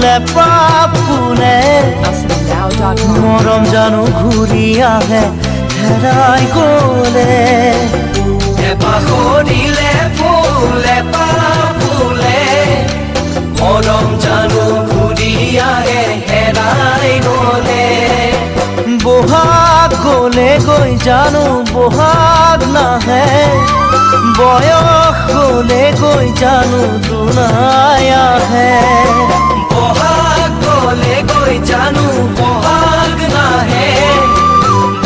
ফুলে পাপ ফুলে মৰম জানো ঘূৰি আহে হেৰাই গলে পাহৰিলে ফুলে পাপ ফুলে মৰম জানো ঘূৰি আহে হেৰাই গলে বহাগ গলে গৈ জানো বহাগ নাহে বয়স গলে গৈ জানো দুনাই আহে বহাগ গলে গৈ জানো বহাগ নাহে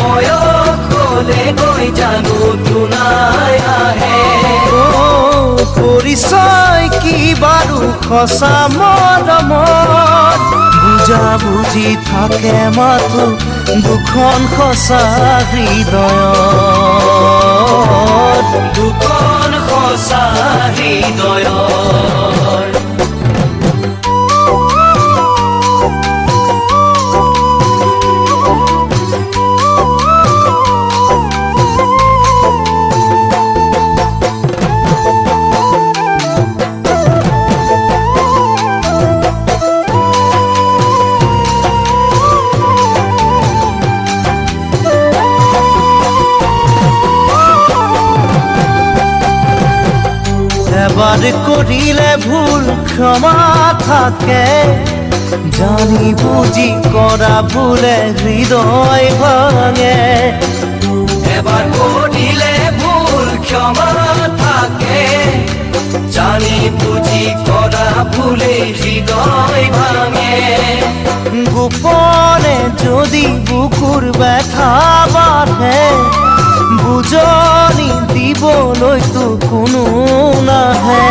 বয়স গলে গৈ জানো দুনাই আহে পৰিচয় কি বাৰু সঁচা মৰমত বুজা বুজি থাকে মাথো দুখন সঁচা হৃদয়ত দুখন সঁচা হৃদয়ৰ এবাৰ কৰিলে ভুল ক্ষমা থাকে জানি বুজি কৰা ভুলে হৃদয় ভাঙে এবাৰ কৰিলে ভুল ক্ষমা থাকে জানি বুজি কৰা ভুলে হৃদয় ভাঙে গোপনে যদি বুকুৰ ব্যথা বাঢ়ে বুজনি দিবলৈতো কোনো নাহে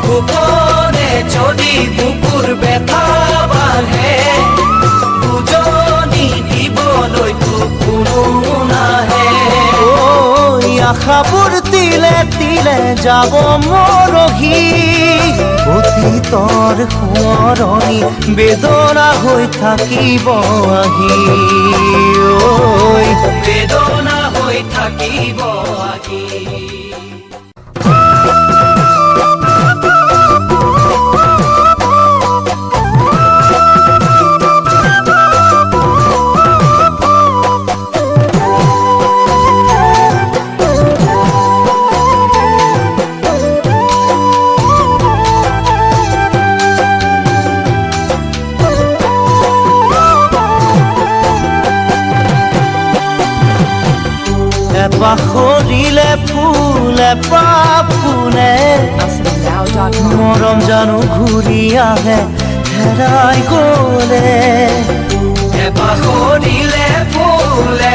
গোপনে যদি বুকুৰ ব্যথা বাঢ়ে বুজনি দিবলৈতো কোনো নাহে আশাবোৰ তিলে তিলে যাব মৰহি অতীতৰ সোঁৱৰণি বেদনা হৈ থাকিব আহি বেদনা হৈ থাকিব আহি পাহৰিলে ফুলে পাপ ফুলে মৰম জানো ঘূৰি আহে হেৰাই গলে পাহৰিলে ফুলে